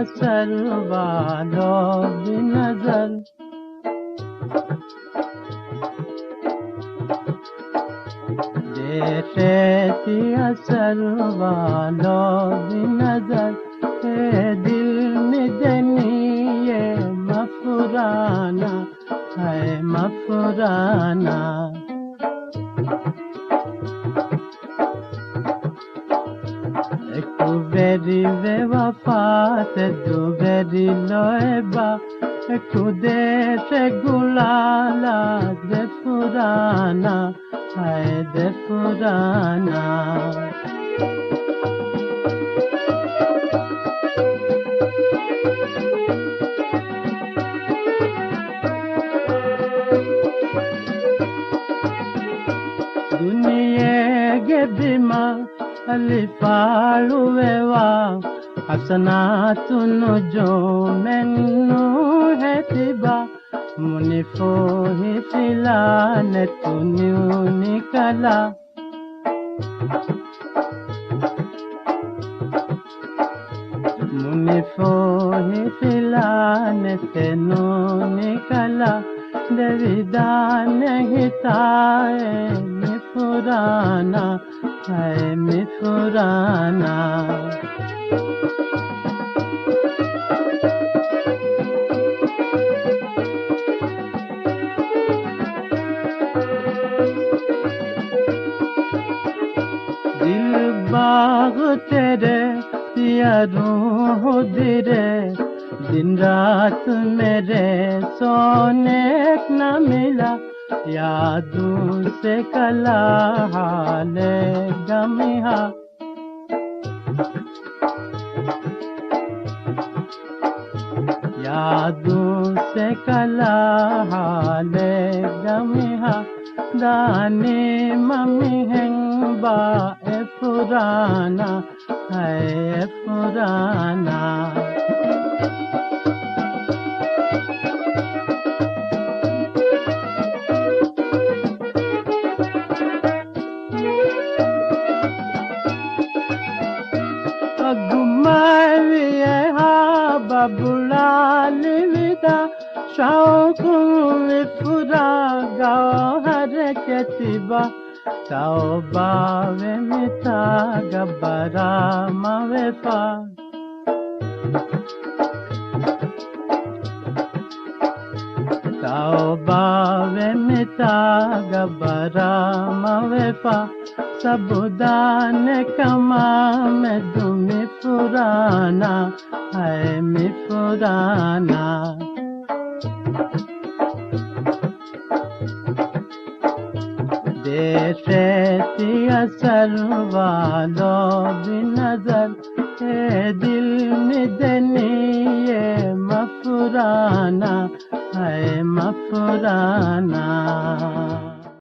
असर वालों भी नजर, देते असर वालों भी नजर, दिल में दनी ये मफुराना है मफुराना। एक बेरी वे वफात दो बेरी लोएबा, एक देश गुलाला दे पुराना है दे पुराना। दुनिया के बिमा अलिफालुवेवा हसनातुनु जो मेन्नु है तिबा, मुनिफो ही फिलाने तुन्यू निकला। मुनिफो ही फिलाने तेनु निकला, देविदान हिताए मिफुराना है मिफुराना। दिल बाग तेरे या रूह दिरे, दिन रात मेरे सोने न मिला, यादों से कला हाले गमिहा। यादों से कला हाले गमिहा, दाने मम्मी हेंबा ए पुराना है पुराना। गुमाविए हा बबुलाल विदा, शौक विफुरा गाओ हर केतिबा, तौबा वे मिता गबरा मवेफा। तौबा वे मिता गबरा मवेफा, सबुदान कमा में दुमी पुराना है मिफुराना। देते असर वालों भी नजर, दिल में दनी ये मफुराना है मफुराना।